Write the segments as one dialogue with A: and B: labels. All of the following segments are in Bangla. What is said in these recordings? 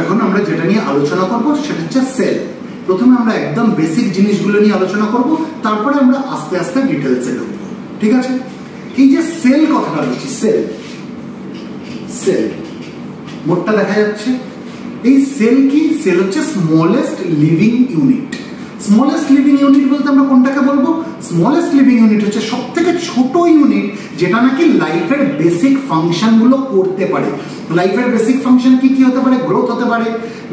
A: এখন আমরা যেটা নিয়ে আলোচনা করব সেটা হচ্ছে সেল। প্রথমে আমরা একদম বেসিক জিনিসগুলো নিয়ে আলোচনা করব, তারপরে আমরা আস্তে আস্তে ডিটেলসে ঢুকবো, ঠিক আছে? এই যে সেল কথাটা বলছি, সেল সেল মোটটা দেখা যাচ্ছে। এই সেল কি? সেল হচ্ছে smallest living unit. Smallest living unit বলতে আমরা কোনটাকে বলবো? স্মলেস্ট লিভিং ইউনিট হচ্ছে সব থেকে ছোট ইউনিট যেটা নাকি লাইফের বেসিক ফাংশন গুলো করতে পারে। লাইফের বেসিক ফাংশন কি কি হতে পারে? গ্রোথ হতে পারে,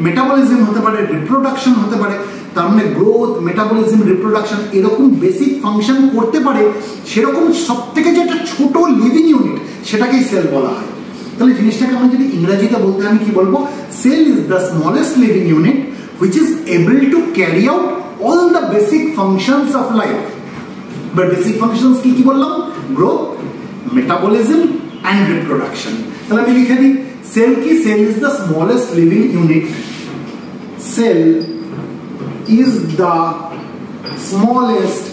A: মেটাবলিজম হতে পারে, রিপ্রোডাকশন হতে পারে। তার মানে গ্রোথ, মেটাবলিজম, রিপ্রোডাকশন এরকম বেসিক ফাংশন করতে পারে, সেরকম সব থেকে যেটা ছোট লিভিং ইউনিট সেটাকেই সেল বলা হয়। তাহলে জিনিসটাকে আমরা যদি ইংরেজিতে বলতে আমি কি বলবো? Cell is the smallest living unit which is able to carry out all the basic functions of life. But basic functions কি কি বললাম? Growth, metabolism and reproduction. তাহলে আমি লিখে দিই সেল কি? Cell is the smallest living unit. Cell is the smallest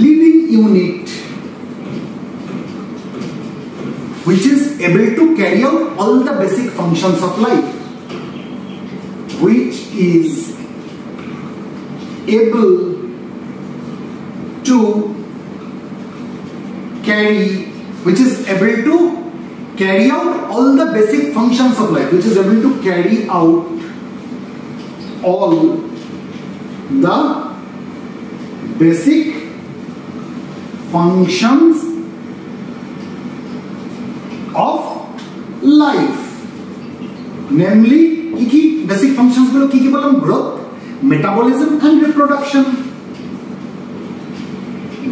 A: living unit which is able to carry out all the basic functions of life. Which is able to carry out all the basic functions of life, which is able to carry out all the basic functions of life, namely কি বেসিক ফাংশনস গুলো কি কি বললাম? Growth, metabolism and reproduction.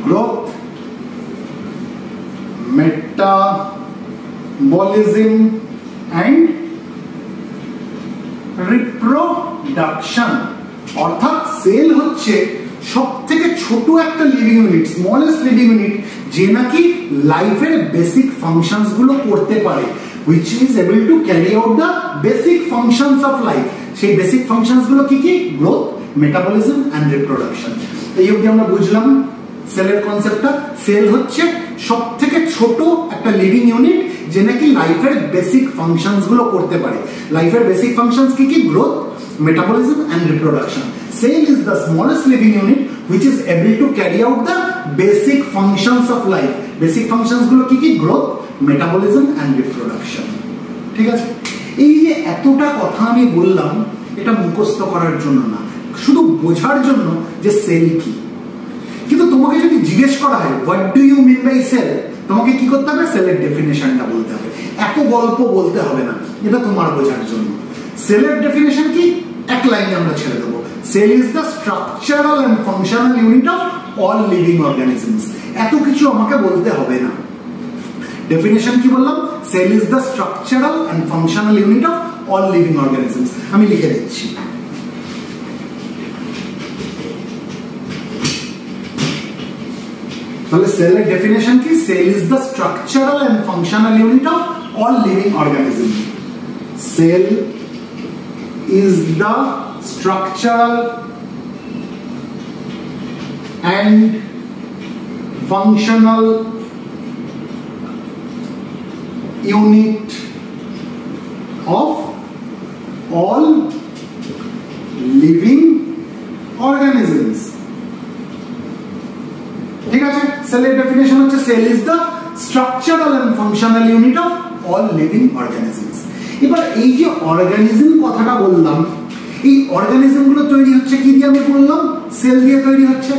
A: Growth, metabolism and reproduction. অর্থাৎ সেল হচ্ছে সব থেকে ছোট একটা living unit, smallest living unit, যে নাকি লাইফের বেসিক ফাংশনস গুলো করতে পারে, which is able to carry out the basic functions of life. সেই বেসিক ফাংশনস গুলো কি কি? Growth, metabolism and reproduction. এই অবধি আমরা বুঝলাম সেলের কনসেপ্টটা। সেল হচ্ছে সব থেকে ছোট একটা লিভিং ইউনিট যে নাকি লাইফের বেসিক ফাংশনস গুলো করতে পারে। লাইফের বেসিক ফাংশনস কি কি? Growth, metabolism and reproduction. Cell is the smallest living unit which is able to carry out the basic functions of life. Basic functions গুলো কি কি? Growth, metabolism and reproduction. ঠিক আছে? এই যে এতটা কথা আমি বললাম, এটা মুখস্থ করার জন্য না, শুধু বোঝার জন্য যে সেল কি। কিন্তু তোমাকে যদি জিজ্ঞেস করা হয় what do you mean by cell, তোমাকে কি করতে হবে? সেলের ডেফিনেশনটা বলতে হবে। এত গল্প বলতে হবে না, এটা তোমার বোঝার জন্য। সেলের ডেফিনেশন কি? এক লাইনে আমরা ছেড়ে দেবো। Cell is the structural and functional unit of all living organisms. এত কিছু আমাকে বলতে হবে না। ডেফিনেশন কি বললাম? Cell is the structural and functional unit of all living organisms. আমি লিখে দিচ্ছি। তাহলে সেলের ডেফিনেশন কি? Cell is the structural and functional unit of all living organisms. Cell is the structural and functional unit of all living organisms. ঠিক আছে? সেলের ডেফিনেশন হচ্ছে cell is the structural and functional unit of all living organisms. এবার এই যে অর্গানিজম কথাটা বললাম, এই অর্গানিজম গুলো তৈরি হচ্ছে কি দিয়ে? আমি বললাম সেল দিয়ে তৈরি হচ্ছে।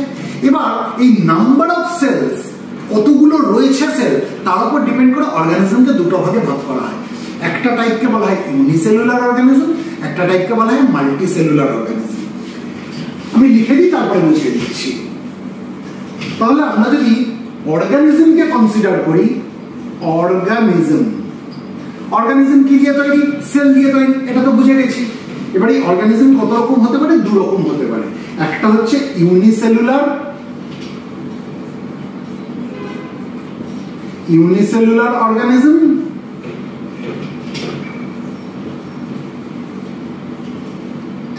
A: এবার এই নাম্বার অফ সেলস, কতগুলো রয়েছে সেল, তার উপর ডিপেন্ড করে অর্গানিজমকে দুটো ভাগে ভাগ করা হয়। একটা টাইপকে বলা হয় ইউনিসেলুলার অর্গানিজম, একটা টাইপকে বলা হয় মাল্টিসেলুলার অর্গানিজম। আমি লিখে দিই, তারপরে বুঝিয়ে দিচ্ছি। তাহলে আমরা যদি অর্গানিজমকে কনসিডার করি, অর্গানিজম কি দিয়ে তৈরি? সেল দিয়ে তৈরি, এটা তো বুঝে গেছি। এবার এই অর্গানিজম কত রকম হতে পারে? দু রকম হতে পারে। একটা হচ্ছে ইউনিসেলুলার অর্গানিজম,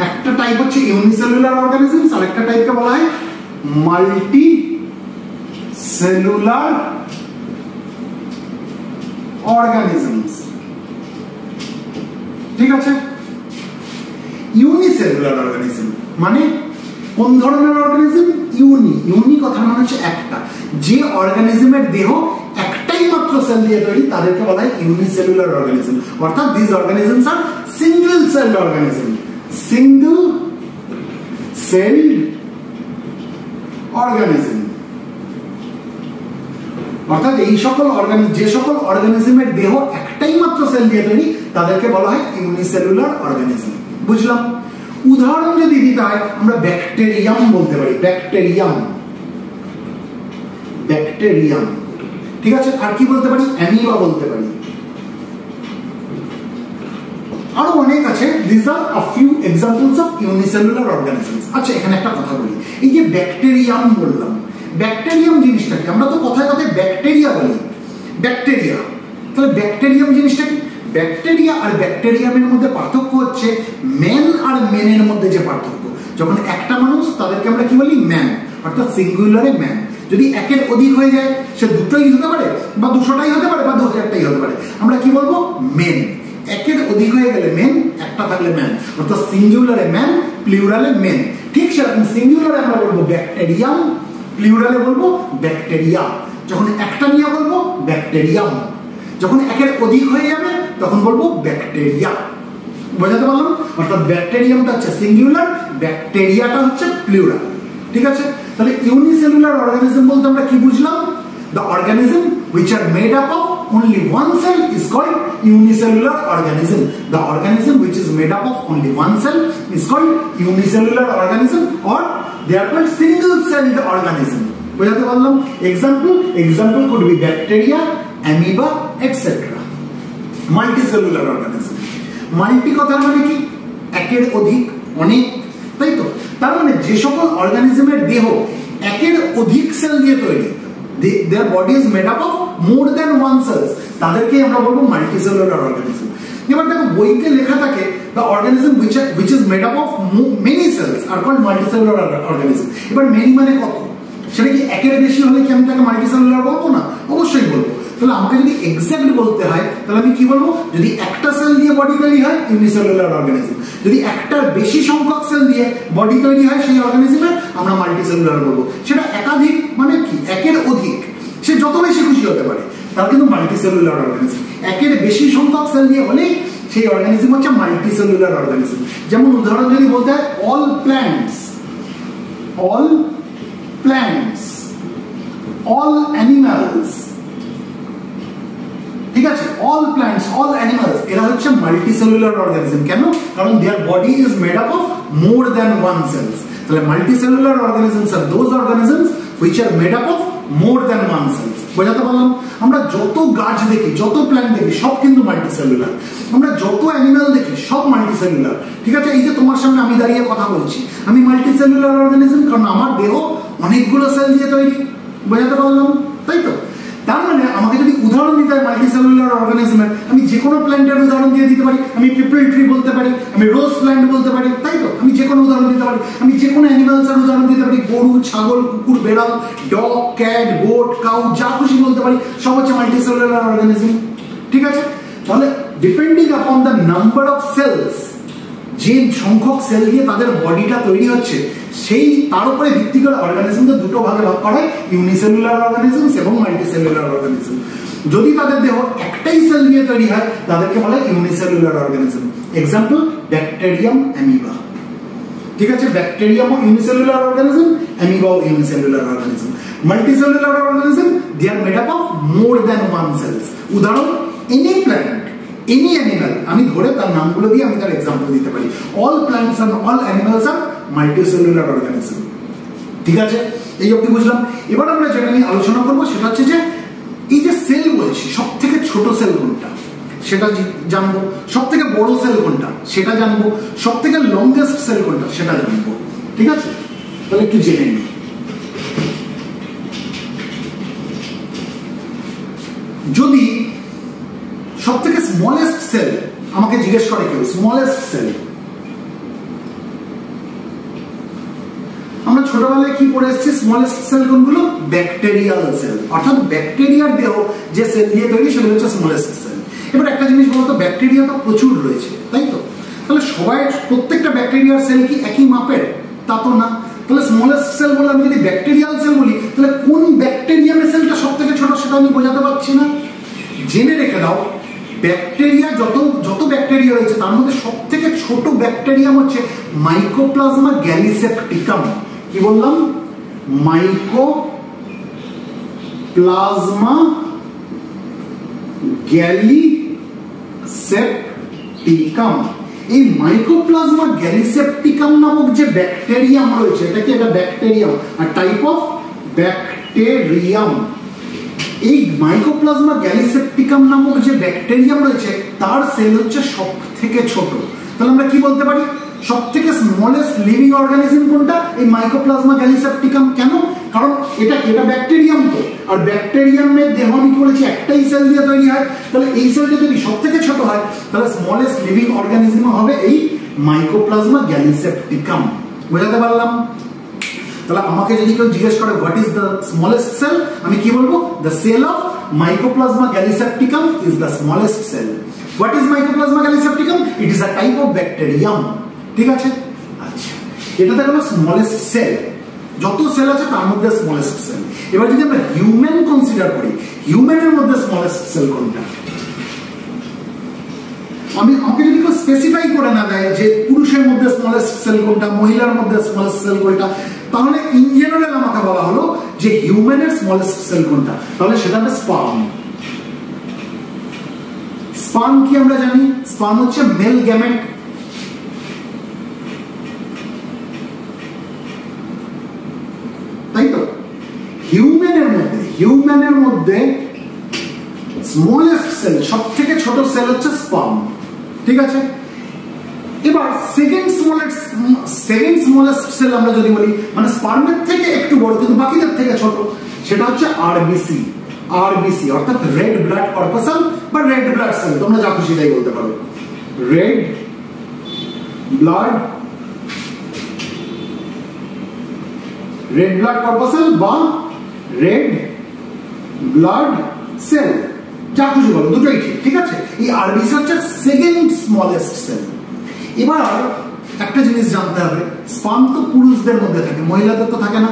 A: একটা টাইপ হচ্ছে ইউনিসেলুলার অর্গানিজম, আর একটা টাইপকে বলা হয় মাল্টি সেলুলার organisms. ঠিক আছে। ইউনিসেলুলার অর্গানিজম মানে কোন ধরনের অর্গানিজম? ইউনি কথা মানে হচ্ছে একটা, যে অর্গানিজমের দেহ একটাই মাত্র সেল দিয়ে তৈরি তাদেরকে বলা হয় ইউনিসেলুলার অর্গানিজম। অর্থাৎ this organisms are single celled organism, single celled organism. অর্থাৎ এই সকল যে সকল অর্গানিজমের দেহ একটাই মাত্র সেল দিয়ে তৈরি তাদেরকে বলা হয় ইউনিসেলুলার অর্গানিজম। বুঝলাম? উদাহরণ যদি দিতে হয় আমরা ব্যাকটেরিয়াম বলতে পারি, ব্যাকটেরিয়াম। ঠিক আছে, আর কি বলতে পারি? অ্যামিবা বলতে পারি, আরো অনেক আছে। This are a few examples of unicellular organisms. আচ্ছা, এখানে একটা কথা বলি, এই যে ব্যাকটেরিয়াম বললাম, ব্যাকটেরিয়াম জিনিসটা কি? আমরা তো কথায় কথায় ব্যাকটেরিয়া বলি, ব্যাকটেরিয়া। তাহলে ব্যাকটেরিয়াম জিনিসটা কি? ব্যাকটেরিয়া আর ব্যাকটেরিয়ামের মধ্যে পার্থক্য হচ্ছে ম্যান আর মেনের মধ্যে যে পার্থক্য। যখন একটা মানুষ তাদেরকে আমরা কি বলি? ম্যান, অর্থাৎ সিঙ্গুলারে ম্যান। যদি একের অধিক হয়ে যায় সে দুটোই হতে পারে বা 200টাই হতে পারে বা 2000টাই হতে পারে, আমরা কি বলবো? মেন। একের অধিক হয়ে গেলে মেন, একটা থাকলে ম্যান, অর্থাৎ সিঙ্গুলারে ম্যান, প্লুরালে মেন। ঠিক সেরকম সিঙ্গুলারে আমরা বলবো ব্যাকটেরিয়াম, প্লুরালে বলবো ব্যাকটেরিয়া। যখন একটা নিয়ে বলবো ব্যাকটেরিয়াম, যখন একের অধিক হয়ে যাবে তখন বলবো ব্যাকটেরিয়া। বোঝাতে পারলাম? অর্থাৎ ব্যাকটেরিয়ামটা হচ্ছে সিঙ্গুলার, ব্যাকটেরিয়াটা হচ্ছে প্লুরাল। ঠিক আছে, তাহলে ইউনিসেলুলার অর্গানিজম বলতে আমরা কি বুঝলাম? The organism which are made up of only one cell is called unicellular organism. The organism which is made up of only one cell is called unicellular organism, or they are called single-celled organism. বোঝাতে পারলাম? Example could be bacteria, amoeba, etc. Multicellular organism. Multi কথার মানে কি? একের অধিক, অনেক, তাই তো? তার মানে যে সকল অর্গানিজমের দেহ একের অধিক সেল দিয়ে তৈরি, their body is made up of more than one cells, তাদেরকে আমরা বলবো মাল্টিসেলুলার অর্গানিজম। এবার দেখো বইতে লেখা থাকে the organism which is made up of many cells are called multicellular organism। এবার many মানে কত? সেটা কি একের বেশি হলে কি আমি তাকে মাল্টিসেলুলার বলবো না? অবশ্যই বলবো। তাহলে আমাকে যদি এক্সাক্ট বলতে হয় তাহলে আমি কি বলবো? যদি একটা সেল দিয়ে বডি তৈরি হয় ইউনিসেলুলার অর্গানিজম, যদি একটার বেশি সংখ্যক সেল দিয়ে বডি তৈরি হয় সেই অর্গানিজমে আমরা মাল্টিসেলুলার বলবো। সেটা একাধিক মানে কি? একের অধিক, সে যত বেশি খুশি হতে পারে, তার কিন্তু মাল্টিসেলুলার অর্গানিজম। একের বেশি সংখ্যক সেল দিয়ে হলেই সেই অর্গানিজম হচ্ছে মাল্টিসেলুলার অর্গানিজম। যেমন উদাহরণ যদি বলতে হয় অল প্ল্যান্টস, অল অ্যানিমালস, ঠিক আছে, অল প্ল্যান্টস, অল অ্যানিমালস, এরা হচ্ছে মাল্টিসেলুলার অর্গানিজম। কেন? কারণ their body is made up of more than one cells. তাহলে মাল্টিসেলুলার অর্গানিজমস আর those organisms which are made up of more than one cells. বোঝাতে পারলাম? আমরা যত গাছ দেখি, যত প্ল্যান্ট দেখি, সব কিন্তু মাল্টিসেলুলার। আমরা যত অ্যানিমাল দেখি সব মাল্টিসেলুলার। ঠিক আছে, এই যে তোমার সামনে আমি দাঁড়িয়ে কথা বলছি, আমি মাল্টিসেলুলার অর্গানিজম, কারণ আমার দেহ অনেকগুলো সেল দিয়ে তৈরি। বোঝাতে পারলাম? তাই তো? তার মানে আমাকে যদি উদাহরণ দিতে হয় মাল্টিসেলুলার অর্গানিজমের, আমি যে কোনো প্ল্যান্টের উদাহরণ দিয়ে দিতে পারি। আমি পিপল ট্রি বলতে পারি, আমি রোজ প্ল্যান্ট বলতে পারি, তাই তো? আমি যে কোনো উদাহরণ দিতে পারি। আমি যে কোনো অ্যানিমালসের উদাহরণ দিতে পারি, গরু, ছাগল, কুকুর, বেড়াল, ডগ, ক্যাট, গোট, কাউ, যা খুশি বলতে পারি, সব হচ্ছে মাল্টিসেলুলার অর্গানিজম। ঠিক আছে, তাহলে depending upon the number of sales, যে সংখ্যক সেল দিয়ে তাদের বডিটা তৈরি হচ্ছে, সেই তার উপরে ভিত্তি করে অর্গানিজমকে দুটো ভাগে ভাগ করা হয়, ইউনিসেলুলার অর্গানিজমস এবং মাল্টিসেলুলার অর্গানিজম। যদি তাদের দেহ একটাই সেল দিয়ে তৈরি হয় তাদেরকে বলা হয় unicellular organism. Example bacterium, amoeba. ঠিক আছে, bacterium unicellular organism, amoeba unicellular organism. Multicellular organism, they are made up of more than one cells. উদাহরণ এনি প্ল্যান্ট, এনি অ্যানিমাল, আমি ধরে তার নামগুলো দিয়ে আমি তার এক্সাম্পল দিতে পারি। অল প্ল্যান্টস আর অল অ্যানিমালস আর মাল্টিসেলুলার অর্গানিজম। ঠিক আছে, এই অবধি বুঝলাম। এবার আমরা যেটা নিয়ে আলোচনা করবো সেটা হচ্ছে যে এই যে সেল বলছি, সব থেকে ছোট সেল কোনটা সেটা জানবো, সব থেকে বড় সেল কোনটা সেটা জানবো, সব থেকে লংগেস্ট সেল কোনটা সেটা জানবো। ঠিক আছে, তাহলে একটু জেনে নিই। যদি সব থেকে স্মলেস্ট সেল আমাকে জিজ্ঞেস করে কেউ, স্মলেস্ট সেল, আমরা ছোটবেলায় কি পড়ে এসেছি? স্মলেস্ট সেল কোনগুলো? Bacterial sell. অর্থাৎ ব্যাকটেরিয়ার দেহ যে সেল দিয়ে তৈরি সেগুলো হচ্ছে স্মলেস্ট সেল। এবার একটা জিনিস বলতো, ব্যাকটেরিয়া তো প্রচুর রয়েছে, তাই তো? তাহলে সবাই প্রত্যেকটা ব্যাকটেরিয়ার সেল কি একই মাপের? তা তো না। তাহলে স্মলেস্ট সেল বলে আমি যদি ব্যাকটেরিয়াল সেল বলি, তাহলে কোন ব্যাকটেরিয়ামের সেলটা সব থেকে ছোট সেটা আমি বোঝাতে পারছি না। জেনে রেখে দাও, ব্যাকটেরিয়া যত ব্যাকটেরিয়া রয়েছে তার মধ্যে সব থেকে ছোট ব্যাকটেরিয়াম হচ্ছে মাইকোপ্লাজমা গ্যালিসেপ্টিকাম। কি বললাম? Mycoplasma gallisepticum. এই মাইকোপ্লাজমা গ্যালিসেপ্টিকাম নামক যে ব্যাকটেরিয়াম রয়েছে, এটা কি একটা ব্যাকটেরিয়াম আর টাইপ অফ ব্যাকটেরিয়াম। এই মাইকোপ্লাজমা গ্যালিসেপ্টিকাম নামক যে ব্যাকটেরিয়াম রয়েছে তার সেল হচ্ছে সব থেকে ছোট। তাহলে আমরা কি বলতে পারি, সব থেকে স্মলেস্ট লিভিং অর্গানিজম কোনটা? এই মাইকোপ্লাজমা গ্যালিসেপ্টিকাম। কেন? কারণ এটা ব্যাকটেরিয়াম তো, আর ব্যাকটেরিয়ামের দেহ আমি কি বলেছি একটাই সেল দিয়ে তৈরি হয়। তাহলে এই সেলটা যদি সব থেকে ছোট হয় তাহলে স্মলেস্ট লিভিং অর্গানিজম হবে এই মাইকোপ্লাজমা গ্যালিসেপ্টিকাম। বোঝাতে পারলাম? তাহলে আমাকে যদি কেউ জিজ্ঞেস করে what is the smallest cell, আমি কি বলবো? The cell of mycoplasma gallisepticum is the smallest cell. What is mycoplasma gallisepticum? It is a type of bacterium. ঠিক আছে? আচ্ছা, এটাতে হলো স্মলেস্ট সেল। যত সেল আছে তার মধ্যে স্মলেস্ট সেল। এবার যদি আমরা হিউম্যান কনসিডার করি, হিউম্যানের মধ্যে স্মলেস্ট সেল কোনটা? আমাকে যদি কেউ স্পেসিফাই করে না দেয় যে পুরুষের মধ্যে স্মলেস্ট সেল কোনটা, মহিলার মধ্যে স্মলেস্ট সেল কোনটা, তাহলে ইন জেনারেল আমাকে বলা হলো যে হিউম্যানের স্মলেস্ট সেল কোনটা, তাহলে সেটা হবে স্পার্ম। স্পার্ম কি আমরা জানি? স্পার্ম হচ্ছে মেল গ্যামেট। তাই তো? হিউম্যানের মধ্যে স্মলেস্ট সেল, সব থেকে ছোট সেল হচ্ছে স্পার্ম। ঠিক আছে? এবার সেকেন্ড স্মলেস্ট সেল আমরা যদি বলি, মানে স্পার্মের থেকে একটু বড় কিন্তু বাকিদের থেকে ছোট, সেটা হচ্ছে আরবিসি। আরবিসি অর্থাৎ রেড ব্লাড কর্পাসাল বা রেড ব্লাড সেল, তোমরা যা খুশি তাই বলতে পারো। রেড ব্লাড কর্পাসাল বা রেড ব্লাড সেল, যা খুশি বলো, দুটোই ঠিক। ঠিক আছে? এই আরবিসি হচ্ছে সেকেন্ড স্মলেস্ট সেল। এবার একটা জিনিস জানতে হবে, স্পার্ম তো পুরুষদের মধ্যে থাকে, মহিলাদের তো থাকে না।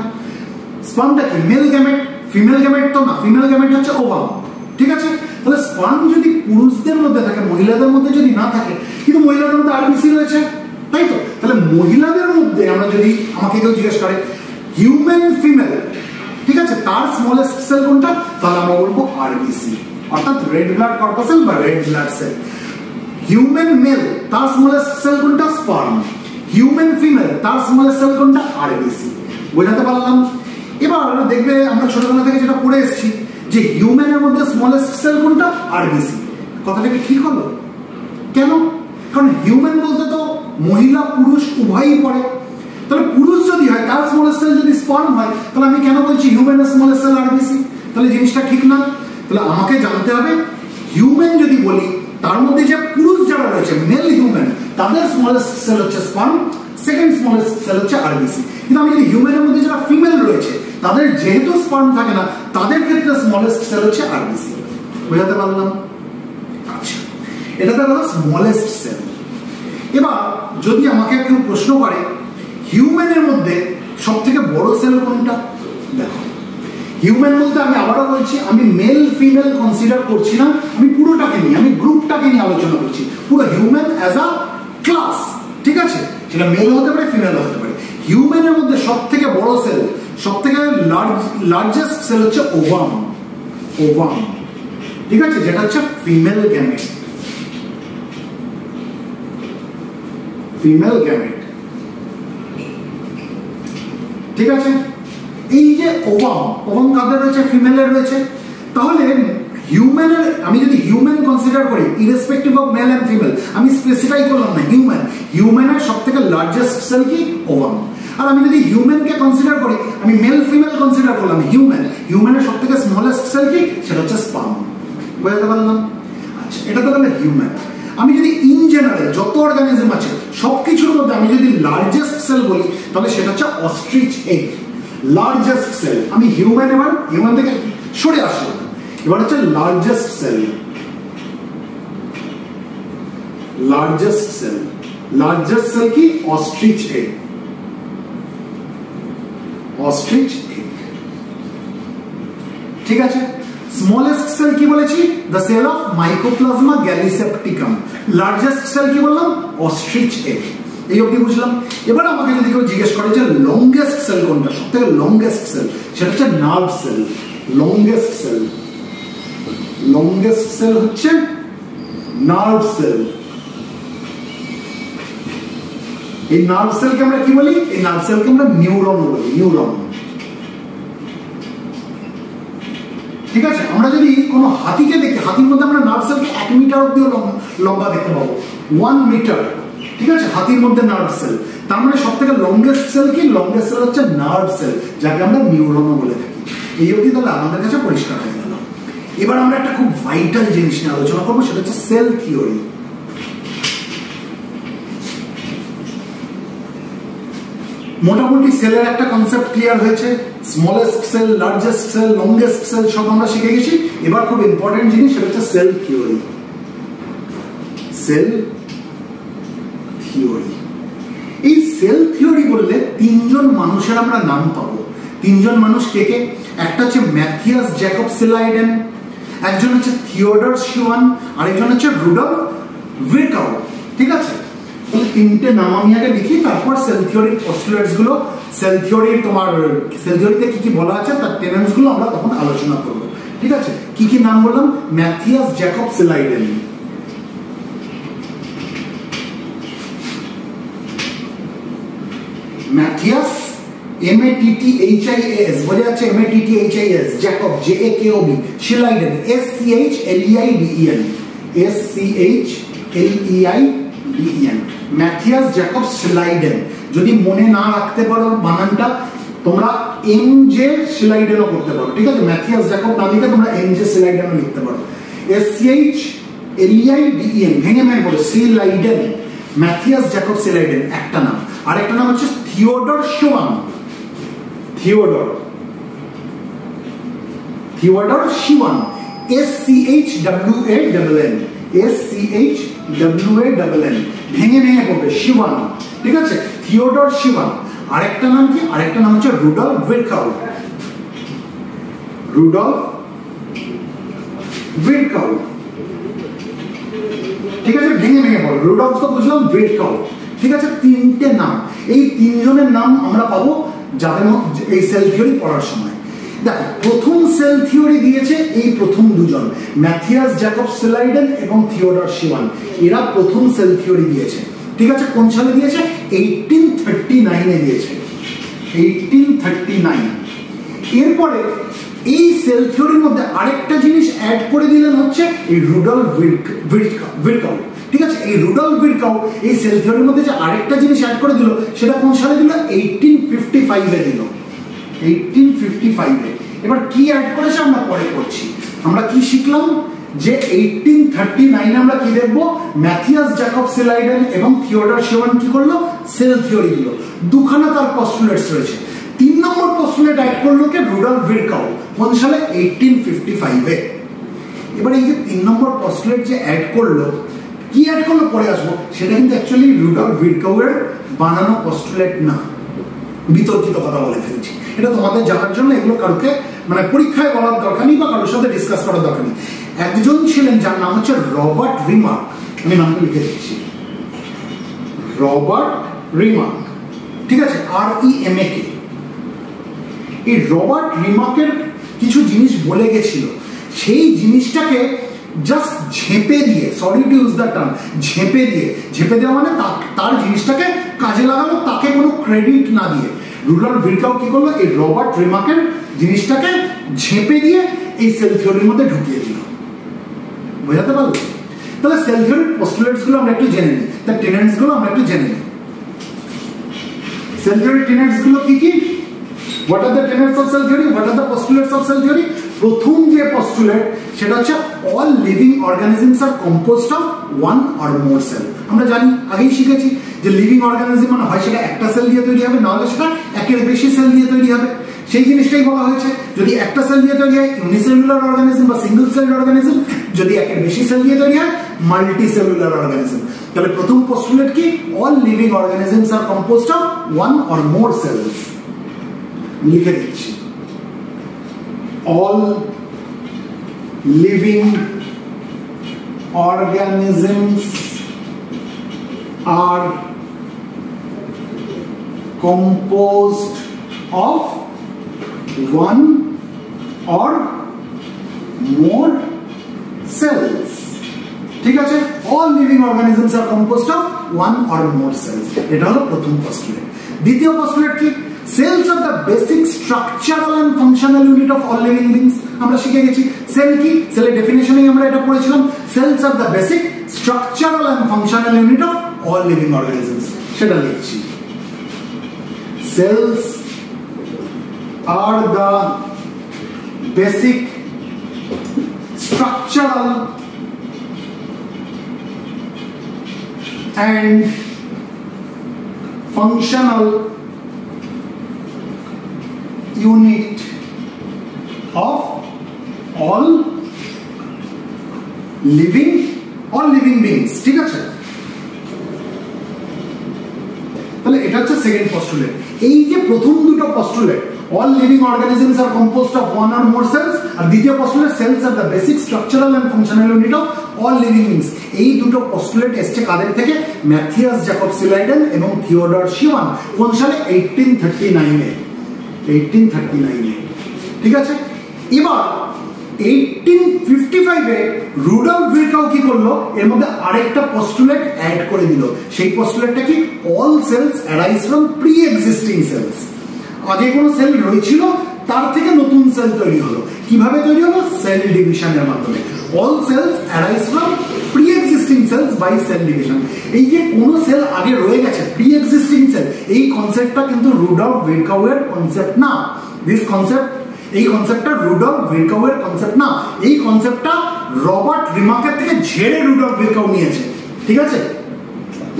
A: স্পার্মটা কি মেল গ্যামেট? ফিমেল গ্যামেট তো না, ফিমেল গ্যামেট হচ্ছে ওভাম। ঠিক আছে? তাহলে স্পার্ম যদি পুরুষদের মধ্যে থাকে, মহিলাদের মধ্যে যদি না থাকে, কিন্তু মহিলাদের মধ্যে আরবিসি রয়েছে, তাই তো? তাহলে মহিলাদের মধ্যে আমরা যদি, আমাকে কেউ জিজ্ঞেস করে হিউম্যান ফিমেল, ঠিক আছে, তার স্মলেস্ট সেল কোনটা, তাহলে আমরা বলবো আরবিসি অর্থাৎ রেড ব্লাড কর্পাসাল বা red blood cell. Human male তার স্মলেস্ট সেল কোনটা? স্পার্ম। হিউম্যান ফিমেল তার স্মলেস্ট সেল কোনটা? আরবিসি। বোঝাতে পারলাম? এবার দেখবে আমরা ছোটবেলা থেকে যেটা পড়ে এসেছি যে হিউম্যানের মধ্যে স্মলেস্ট সেল কোনটা? আরবিসি। কথাটা কি ঠিক হলো? কেন? কারণ হিউম্যান বলতে তো মহিলা পুরুষ উভয়ই পড়ে। তাহলে পুরুষ যদি হয় তার স্মলেস্ট সেল যদি স্পার্ম হয়, তাহলে আমি কেন বলছি হিউম্যানের স্মলেস্ট সেল আরবিসি? তাহলে জিনিসটা ঠিক না। তাহলে আমাকে জানতে হবে হিউম্যান যদি বলি তার মধ্যে যে পুরুষ যারা রয়েছে মেল হিউম্যান, তাদের স্মলেস্ট সেল হচ্ছে স্পার্ম, সেকেন্ড স্মলেস্ট সেল হচ্ছে আরবিসি। কিন্তু আমি যদি হিউম্যানের মধ্যে যারা ফিমেল রয়েছে তাদের যেহেতু স্পার্ম থাকে না, তাদের ক্ষেত্রে স্মলেস্ট সেল হচ্ছে আরবিসি। বোঝাতে পারলাম? আচ্ছা, এটা তো হলো স্মলেস্ট সেল। এবার যদি আমাকে কেউ প্রশ্ন করে হিউম্যানের মধ্যে সব থেকে বড় সেল কোনটা, দেখো হিউম্যান বলতে আমি আবারও বলছি, আমি মেল ফিমেল কনসিডার করছি না, আমি পুরোটাকে নিয়ে, আমি গ্রুপটাকে নিয়ে আলোচনা করছি, পুরো হিউম্যান অ্যাজ আ ক্লাস। ঠিক আছে? সেটা মেল হতে পারে, ফিমেল হতে পারে। হিউম্যানের মধ্যে সব থেকে বড় সেল, সব থেকে লার্জেস্ট সেল হচ্ছে ওভাম। ওভাম, ঠিক আছে, যেটা হচ্ছে ফিমেল গ্যামেট। ফিমেল গ্যামেট, ঠিক আছে? এই যে ওভাম কাদের রয়েছে? ফিমেলের রয়েছে। তাহলে হিউম্যানের, আমি যদি হিউম্যান কনসিডার করি irrespective of male and female, আমি স্পেসিফাই করলাম না হিউম্যানের সব থেকে লার্জেস্ট সেল কি? ওভাম। আর আমি যদি হিউম্যানকে কনসিডার করি, আমি মেল ফিমেল কনসিডার করলাম, হিউম্যানের সব থেকে স্মলেস্ট সেল কি? সেটা হচ্ছে স্পার্ম। বুঝতে পারলাম? আচ্ছা, এটা তো গেল হিউম্যান। আমি যদি ইন জেনারেল যত অর্গানিজম আছে সবকিছুর মধ্যে আমি যদি লার্জেস্ট সেল বলি, তাহলে সেটা হচ্ছে অস্ট্রিচ এগ। লার্জেস্ট সেল, আমি হিউম্যান থেকে সরে আসলাম, এবার হচ্ছে largest cell. Largest cell. Largest cell কি? Ostrich egg. অস্ট্রিচ এগ, ঠিক আছে। স্মলেস্ট সেল কি বলেছি? The cell of mycoplasma gallisepticum. Largest cell কি বললাম? Ostrich egg. এই অবধি বুঝলাম। এবার আমাকে যদি কেউ জিজ্ঞেস করে যে লংগেস্ট সেল কোনটা, সব থেকে লংগেস্ট সেল, সেটা হচ্ছে nerve cell. Longest cell, longest cell হচ্ছে নার্ভ সেল। এই নার্ভ সেলকে আমরা কি বলি? এই নার্ভ সেলকে আমরা নিউরন বলি। নিউরন, ঠিক আছে। আমরা যদি কোনো হাতিকে দেখি, হাতির মধ্যে আমরা নার্ভ সেলকে 1 মিটার অব্দি লম্বা দেখতে পাবো, 1 মিটার, ঠিক আছে, হাতির মধ্যে নার্ভ সেল। তার মানে সব থেকে লংগেস্ট সেল কি? লংগেস্ট সেল হচ্ছে নার্ভ সেল, যাকে আমরা নিউরন বলে থাকি। এই অবধি তাহলে আমাদের কাছে পরিষ্কার হয়ে গেল। এবার আমরা একটা খুব ভাইটাল জিনিস নিয়ে আলোচনা করবো, সেটা হচ্ছে সেল থিওরি। মোটামুটি সেলের একটা কনসেপ্ট ক্লিয়ার হয়েছে। Smallest cell, largest cell, longest cell সব আমরা শিখে গেছি। এবার খুব ইম্পর্টেন্ট জিনিস, সেটা হচ্ছে সেল থিওরি। সেল থিওরি, এই সেল থিওরি বললে 3 জন মানুষের আমরা নাম পাবো। 3 জন মানুষ কে কে? একটা হচ্ছে ম্যাথিয়াস জ্যাকব সিলাইডেন, একজন হচ্ছে থিওডর শিওয়ান, আরেকজন হচ্ছে রুডলফ ভিরকাউ, ঠিক আছে। তাহলে 3টে নাম আমি আগে লিখি, তারপর সেল থিওরির পস্টুলেটস গুলো, সেল থিওরির তোমার সেল থিওরিতে কি কি বলা আছে তার টেনেন্স গুলো আমরা তখন আলোচনা করব, ঠিক আছে। কি কি নাম বললাম? Matthias Jakob Schleiden, Matthias MATTHIAS, বোঝা যাচ্ছে? MATTHIAS, Jakob JAKOB, Schleiden SCHLEIDEN, SCHLEIDEN, Matthias Jakob Schleiden. যদি মনে না রাখতে পারো বানানটা, তোমরা MJ সিলাইডেনও করতে পারো, ঠিক আছে। ম্যাথিয়াস জ্যাকব না লিখে তোমরা MJ সিলাইডেনও লিখতে পারো। SCHLEIDEN, ভেঙে ভেঙে বলো, সিলাইডেন, ম্যাথিয়াস জ্যাকব সিলাইডেন একটা নাম। আর একটা নাম হচ্ছে থিওডর শিওয়ান। থিওডর শিওয়ান, SCHWANN, SCHWANN, ভেঙে ভেঙে পড়বে, শিওয়ান, ঠিক আছে। থিওডর শিওয়ান। আরেকটা নাম কি? আরেকটা নাম হচ্ছে রুডলফ ভিরকাউ। রুডলফ ভিরকাউ, ঠিক আছে। ভেঙে ভেঙে পড়ো, রুডলফ তো বুঝলাম, ভিরকাউ, ঠিক আছে। 3টে নাম, এই 3 জনের নাম আমরা পাবো যাদের এই সেল থিওরি পড়ার সময়। দেখো, প্রথম সেল থিওরি দিয়েছে এই প্রথম 2 জন, ম্যাথিয়াস জ্যাকব সিলাইডেন এবং থিওডর শিওয়ান। এরা প্রথম সেল থিওরি দিয়েছে, ঠিক আছে। কোন সালে দিয়েছে? 1839-এ দিয়েছে, 1839। এরপরে এই সেল থিওরির মধ্যে আরেকটা জিনিস অ্যাড করে দিলেন, হচ্ছে এই রুডলফ ভিরকাউ, ঠিক আছে। এই রুডলফ ভিরকাউ এই সেল থিওরির মধ্যে যে আরেকটা জিনিস অ্যাড করে দিল, সেটা কোন সালে দিল? 1855-এ দিল, 1855-এ। এবার কি অ্যাড করেছে আমরা পরে করছি। আমরা কি শিখলাম? যে 1839-এ আমরা কি দেখবো? ম্যাথিয়াস জ্যাকব সিলাইডেন এবং থিওডর শিওয়ান কি করলো? সেল থিওরি দিল। দুখানা তার পস্টুলেটস রয়েছে। 3 নম্বর পস্টুলেট অ্যাড করলো কে? রুডলফ ভিরকাউ। কোন সালে? 1855-এ। এবার এই যে 3 নম্বর পস্টুলেট যে অ্যাড করলো, কি অ্যাড করলো পরে আসবো, সেটা কিন্তু অ্যাকচুয়ালি রুডলফ ভিরকাউ এর বানানো পস্টুলেট না, বিতর্কিত কথা বলে ফেলছি। এটা তোমাদের জানার জন্য, এগুলো কারোকে মানে পরীক্ষায় বলার দরকার নেই বা কারোর সাথে ডিসকাস করার দরকার নেই। একজন ছিলেন যার নাম হচ্ছে রবার্ট রিমার্ক, আমি নামটা লিখে দিচ্ছি, রবার্ট রিমার্ক, ঠিক আছে, REMAK। এই রবার্ট রিমার্কের কিছু জিনিস বলে গেছিল, সেই জিনিসটাকে জাস্ট ঝেপে দিয়ে, sorry to use the term, ঝেপে দেওয়া মানে তার জিনিসটাকে কাজে লাগানো, তাকে কোনো ক্রেডিট না দিয়ে রুডলফ ভিরকাউ কি করলো? এই রবার্ট রিমার্কের জিনিসটাকে ঝেপে দিয়ে এই সেল থিওরির মধ্যে ঢুকিয়ে দিল। বোঝাতে পারলো? তাহলে সেল থিওরির পস্টুলেটস গুলো আমরা একটু জেনে নিই, তার টেনেন্টস গুলো আমরা একটু জেনে নিই। সেল থিওরির টেনেন্টস গুলো কি কি? What are the tenets of cell theory? What are the postulates of cell theory? প্রথম যে পস্টুলেট সেটা হচ্ছে all living organisms are composed of 1 or more cell. আমরা জানি, আগেই শিখেছি যে লিভিং অর্গানিজম মানে হয় সেটা একটা সেল দিয়ে তৈরি হবে, নাহলে সেটা একের বেশি সেল দিয়ে তৈরি হবে। সেই জিনিসটাই বলা হয়েছে। যদি একটা সেল দিয়ে তৈরি হয় ইউনিসেলুলার অর্গানিজম বা সিঙ্গেল সেল অর্গানিজম, যদি একের বেশি সেল দিয়ে তৈরি হয় মাল্টিসেলুলার অর্গানিজম। তাহলে প্রথম পোস্টুলেট কি? All living organisms are composed of one or more cells. লিখে দিচ্ছি, all living organisms are composed of one or more cells। ঠিক আছে, all living organisms are composed of one or more cells। এটা হলো প্রথম পোস্টুলেট। দ্বিতীয় পোস্টুলেট কি? Cells are the basic structural and functional unit of all living beings। আমরা শিখে গেছি সেল কি, সেলের ডেফিনেশনেই আমরা এটা পড়েছিলাম। Cells are the basic structural and functional unit of all living organisms। সেটা লিখছি, cells are the basic structural and functional unit of all living beings। ঠিক আছে, তাহলে এটা হচ্ছে সেকেন্ড পোস্টুলেট। এই যে প্রথম দুটো পোস্টুলেট all living organisms are composed of one or more cells, আর দ্বিতীয় পোস্টুলেট cells are the basic structural and functional unit of all living beings। এই দুটো পোস্টুলেট এসছে কাদের থেকে? ম্যাথিয়াস জ্যাকবস লিডেন এবং থিওডর শিমান। কোন সালে? 1839 এ। 1839 এ। ঠিক আছে, এবার 1855 এ রুডল্ফ ভিরকাউ কি করলো? এর মধ্যে আরেকটা পোস্টুলেট অ্যাড করে দিল। সেই পোস্টুলেটটা কি? All cells arise from pre existing cells. আগে কোনো সেল রয়েছিল, তার থেকে নতুন সেল তৈরি হলো। কিভাবে তৈরি হলো? সেল ডিভিশনের মাধ্যমে। All cells arise from pre existing cells by cell division. এই যে কোনো সেল আগে রয়ে গেছে, প্রি এক্সিস্টিং সেল, এই কনসেপ্টটা কিন্তু রুডল্ফ ভিরকাউ এর কনসেপ্ট না। এই কনসেপ্টটা রুডল্ফ ভিরকাউ এর কনসেপ্ট না। এই কনসেপ্টটা রবার্ট রিমার্কের থেকে ঝেড়ে রুডল্ফ ভিরকাউ নিয়েছে। ঠিক আছে,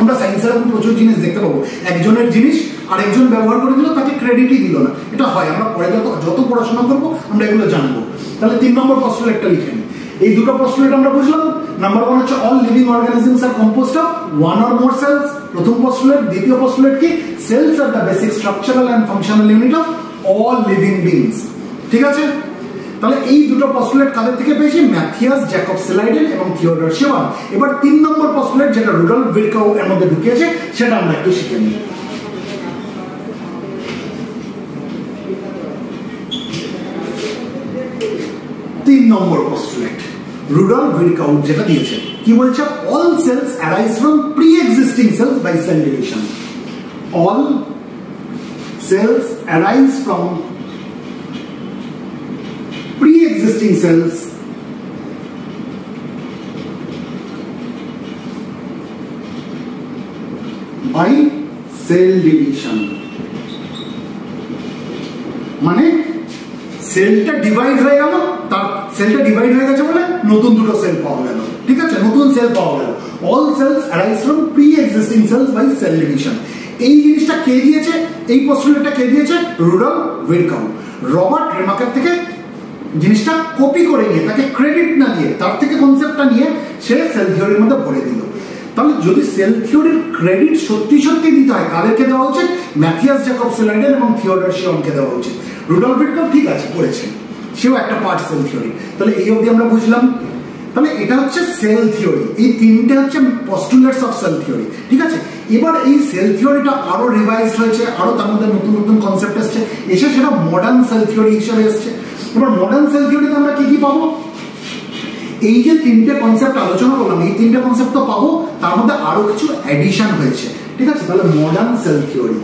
A: আমরা সায়েন্সের এখন প্রচুর জিনিস দেখতে পাবো, একজনের জিনিস আরেকজন ব্যবহার করে দিল, তাকে ক্রেডিটই দিল না। এটা হয়, আমরা পরে যত পড়াশোনা করবো আমরা এগুলো জানবো। তাহলে 3 নম্বর পোস্টুলেটটা লিখে নিই। এই দুটো পোস্টুলেট আমরা বুঝলাম। নাম্বার 1 হচ্ছে all living organisms are composed of one or more cells, প্রথম পোস্টুলেট। দ্বিতীয় পোস্টুলেট কি? Cells are the basic structural and functional unit of all living beings. ঠিক আছে, তাহলে এই দুটো পোস্টুলেট কাদের থেকে পেয়েছি? ম্যাথিয়াস জ্যাকবস লিডেন এবং থিওডর শিমান। এবার 3 নম্বর পোস্টুলেট যেটা রুডল্ফ ভিরকাউ এর মধ্যে ঢুকিয়েছে, সেটা আমরা একটু শিখে নিই। 3 নম্বর পোস্টুলেট রুডল্ফ ভিরকাউ যেটা দিয়েছে, কি বলছে? All cells arise from pre existing cells by cell division. All cells arise from pre-existing cells by cell division। মানে সেলটা ডিভাইড হয়ে গেল, তার সেলটা ডিভাইড হয়ে গেছে বলে নতুন দুটো সেল পাওয়া গেল। ঠিক আছে, নতুন সেল পাওয়া গেল। All cells arise from pre-existing cells by cell division। এই জিনিসটা কে দিয়েছে? এই পোস্টুলেটটা কে দিয়েছে? রুডল্ফ ভিরকাউ। রবার্ট রিমার্কের থেকে জিনিসটা কপি করে নিয়ে, তাকে ক্রেডিট না দিয়ে, তার থেকে কনসেপ্টটা নিয়ে সে সেল থিওরির মধ্যে ভরে দিল। তাহলে যদি সেল থিওরির ক্রেডিট সত্যি সত্যি দিতে হয়, কাদেরকে দেওয়া উচিত? ম্যাথিয়াস জ্যাকবস লিডেন এবং থিওডর শিমানকে দেওয়া উচিত। রুডল্ফ ভিরকাউ ঠিক আছে করেছেন, সেও একটা পার্ট সেল থিওরি। তাহলে এই অবধি আমরা বুঝলাম। তাহলে এটা হচ্ছে সেল থিওরি। এই তিনটে হচ্ছে পোস্টুলেটস অফ সেল থিওরি। ঠিক আছে, এবার এই সেল থিওরিটা আরো রিভাইজড হয়েছে, আরো তার মধ্যে নতুন নতুন কনসেপ্ট এসছে, এসে সেটা মডার্ন সেল থিওরি হিসেবে এসছে। এবার মডার্ন সেল থিওরিতে আমরা কি কি পাবো? এই যে 3টে কনসেপ্ট আলোচনা করলাম, এই 3টে কনসেপ্ট তো পাবো, তার মধ্যে আরো কিছু অ্যাডিশন হয়েছে। ঠিক আছে, তাহলে modern cell theory,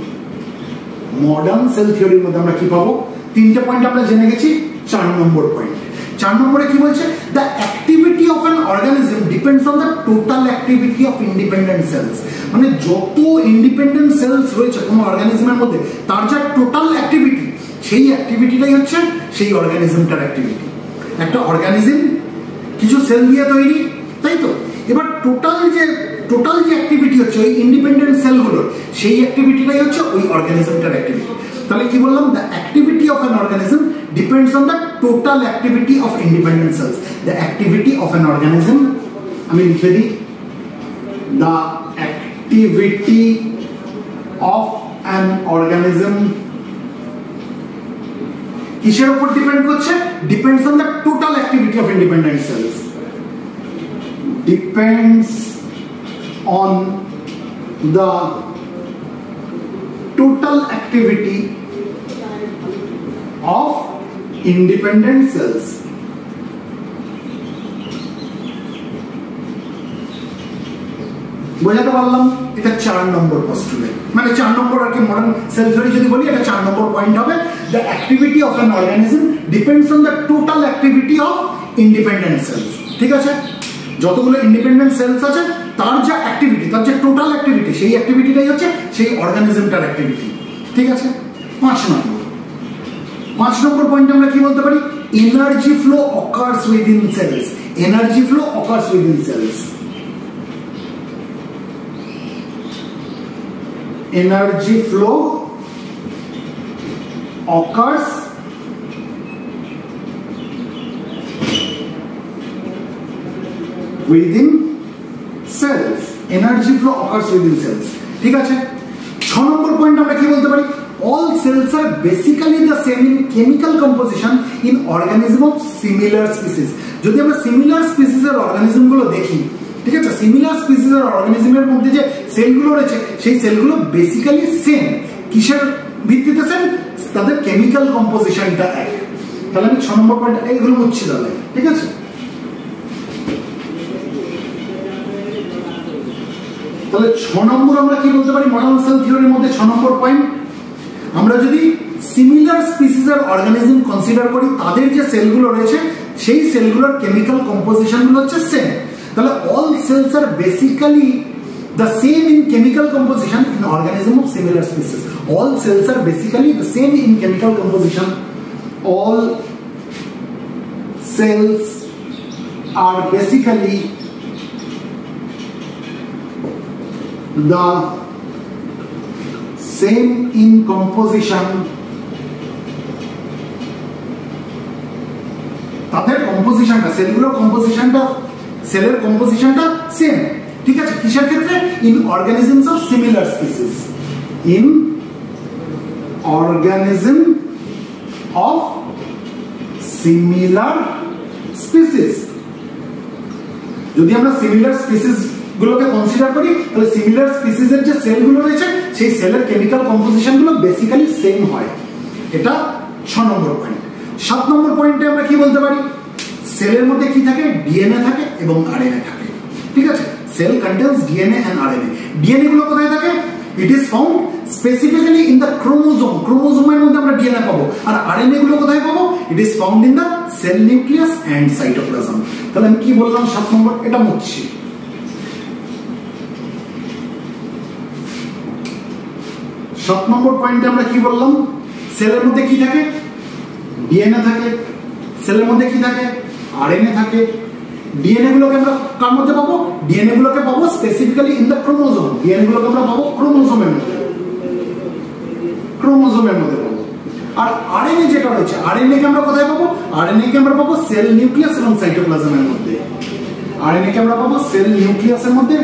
A: modern cell থিওরির মধ্যে আমরা কি পাবো? 3টে পয়েন্ট আমরা জেনে গেছি। 4 নম্বর পয়েন্ট, 4 নম্বরে কি বলছে? The activity of an organism depends on the total activity of independent cells. মানে যত ইন্ডিপেন্ডেন্ট সেলস রয়েছে কোনো অর্গানিজমের মধ্যে, তার যা টোটাল অ্যাক্টিভিটি, সেই অ্যাক্টিভিটিটাই হচ্ছে সেই অর্গানিজমটার অ্যাক্টিভিটি। একটা অর্গানিজম কিছু সেল দিয়ে তৈরি, তাই তো? এবার টোটাল যে টোটাল যে অ্যাক্টিভিটি হচ্ছে ওই ইন্ডিপেন্ডেন্ট সেলগুলোর, সেই অ্যাক্টিভিটিটাই হচ্ছে ওই অর্গানিজমটার অ্যাক্টিভিটি। তাহলে কি বললাম, the activity of an organism depends on the total activity of independent cells. The activity of an organism, আমি লিখে দিই, the activity of an organism কিসের উপর ডিপেন্ড করছে? Depends on the total activity of independent cells. Depends on the total activity of independent cells. বোঝাতে পারলাম? এটা 4 নম্বর পোস্টুলেট, মানে 4 নম্বর আর কি মডার্ন সেল থিওরি যদি বলি, এটা 4 নম্বর পয়েন্ট হবে। The activity of an organism depends on the total activity of independent cells. ঠিক আছে, যতগুলো ইন্ডিপেন্ডেন্ট সেলস আছে তার যা অ্যাক্টিভিটি, তার যে টোটাল অ্যাক্টিভিটি, সেই অ্যাক্টিভিটিটাই হচ্ছে সেই অর্গানিজমটার অ্যাক্টিভিটি। ঠিক আছে, 5 নম্বর পয়েন্টে আমরা কি বলতে পারি? Energy flow occurs within cells. Energy flow occurs within cells. Energy flow occurs within cells. Energy flow occurs within cells. ঠিক আছে, 6 নম্বর পয়েন্ট আমরা কি বলতে পারি? All cells are basically the same in chemical composition in organism of similar species. যদি আমরা সিমিলার স্পিসিসের অর্গানিজম গুলো দেখি, ঠিক আছে, সিমিলার স্পিসিসের অর্গানিজমের মধ্যে যে সেলগুলো রয়েছে সেই সেলগুলো বেসিক্যালি সেম। কিসের ভিত্তিতে সেম? তাদের কেমিক্যাল কম্পোজিশনটা এক। তাহলে আমি 6 নম্বর পয়েন্ট এইগুলো মুচ্ছি তাহলে। ঠিক আছে, তাহলে 6 নম্বর আমরা কি বলতে পারি মডার্ন সেল থিওরির মধ্যে? 6 নম্বর পয়েন্ট, আমরা যদি সিমিলার স্পিসিসের অর্গানিজম কনসিডার করি, তাদের যে সেলগুলো রয়েছে সেই সেলগুলোর কেমিক্যাল কম্পোজিশন গুলো হচ্ছে সেম। তাহলে all cells are basically the same in chemical composition in organism of similar species. All cells are basically the same in chemical composition. All cells are basically the same in composition. তাদের কম্পোজিশনটা, সেলগুলোর কম্পোজিশনটা, সেলের কম্পোজিশনটা সেম। ঠিক আছে, কিসের ক্ষেত্রে? In organisms of similar species. In organism of similar species. যদি আমরা সিমিলার স্পিসিস গুলোকে কনসিডার করি, তাহলে সিমিলার স্পিসিসের যে সেলগুলো রয়েছে সেই সেলের কেমিক্যাল কম্পোজিশন গুলো বেসিক্যালি সেম হয়। এটা 6 নম্বর পয়েন্ট। 7 নম্বর পয়েন্টে আমরা কি বলতে পারি? সেলের মধ্যে কি থাকে? ডিএনএ থাকে এবং আরএনএ থাকে। ঠিক আছে, cell contains DNA and RNA. DNA গুলো কোথায় থাকে? It is found specifically in the chromosome. ক্রোমোজোমের মধ্যে আমরা ডিএনএ পাবো। আর আরএনএ গুলো কোথায় পাবো? It is found in the cell nucleus and cytoplasm. তাহলে আমি কি বললাম? 7 নম্বর, এটা মুছছি। 7 নম্বর পয়েন্টে আমরা কি বললাম? সেলের মধ্যে কি থাকে? ডিএনএ থাকে। সেলের মধ্যে কি থাকে? আরএনএ থাকে। ডিএনএ গুলোকে আমরা কার মধ্যে পাবো? ডিএনএ গুলোকে পাবো specifically in the chromosome. DNA গুলোকে আমরা পাবো ক্রোমোজোমের মধ্যে, ক্রোমোজোমের মধ্যে পাবো। আর আরএনএ যেটা রয়েছে, আরএনএ কে আমরা কোথায় পাবো? আরএনএ কে আমরা পাবো সেল নিউক্লিয়াস এবং সাইটোপ্লাজমের মধ্যে। আরএনএ কে আমরা পাবো সেল নিউক্লিয়াসের মধ্যে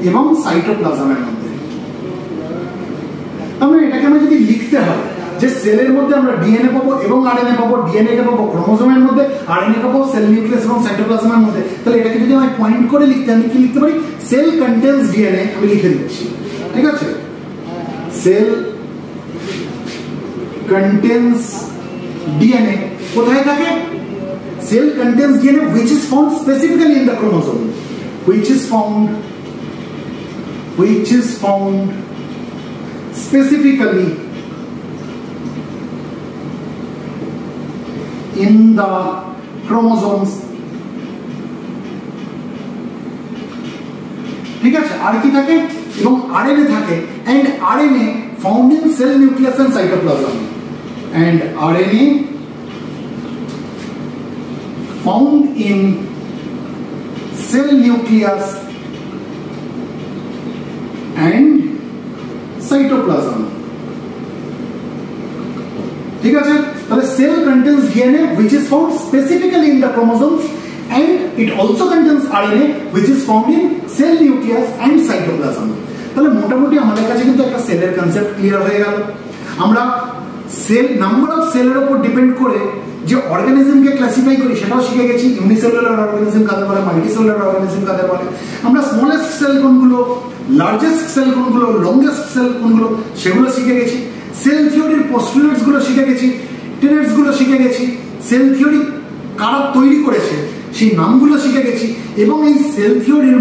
A: এবং সাইটোপ্লাজমের মধ্যে। তাহলে এটাকে আমরা যদি লিখতে হয় যে সেলের মধ্যে আমরা ডিএনএ পাবো এবং আরএনএ পাবো, ডিএনএ কে পাবো ক্রোমোজোমের মধ্যে, আরএনএ পাবো সেল নিউক্লিয়াস এবং সাইটোপ্লাজমের মধ্যে, তাহলে এটাকে যদি আমি পয়েন্ট করে লিখতে, আমি কি লিখতে পারি? Cell contains DNA. আমি লিখে দিচ্ছি। ঠিক আছে, সেল কন্টেন্স ডিএনএ কোথায় থাকে? Cell contains DNA which is found specifically in the chromosome, which is found specifically in the chromosomes. ঠিক আছে, আর কি থাকে? এবং আরএনএ থাকে, and RNA found in cell nucleus and cytoplasm, and RNA found in cell nucleus and cytoplasm. ঠিক আছে, তাহলে cell contains DNA which is found specifically in the chromosomes and it also contains RNA which is found in cell nucleus and cytoplasm। তাহলে মোটামুটি আমাদের কাছে কিন্তু একটা সেলের কনসেপ্ট ক্লিয়ার হয়ে গেল। আমরা সেল নাম্বার অফ সেলের উপর ডিপেন্ড করে যে অর্গানিজমকে ক্লাসিফাই করি সেটাও শিখে গেছি, ইউনিসেলুলার অর্গানিজম কাদের বলে, মাল্টিসেলুলার অর্গানিজম কাদের বলে। আমরা স্মলেস্ট সেল কোনগুলো, লার্জেস্ট সেল কোনগুলো, লংগেস্ট সেল কোনগুলো সেগুলো শিখে গেছি। সেল থিওরির পোস্টুলেটস গুলো শিখে গেছি, টেনেটস গুলো শিখে গেছি, সেল থিওরি কারা তৈরি করেছে সেই নামগুলো শিখে গেছি, এবং এই সেল থিওরির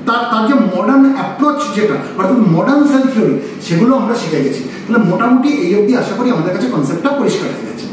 A: তার যে মডার্ন অ্যাপ্রোচ যেটা অর্থাৎ মডার্ন সেল থিওরি সেগুলো আমরা শিখে গেছি। তাহলে মোটামুটি এই অবধি আশা করি আমাদের কাছে কনসেপ্টটা পরিষ্কার হয়ে গেছে।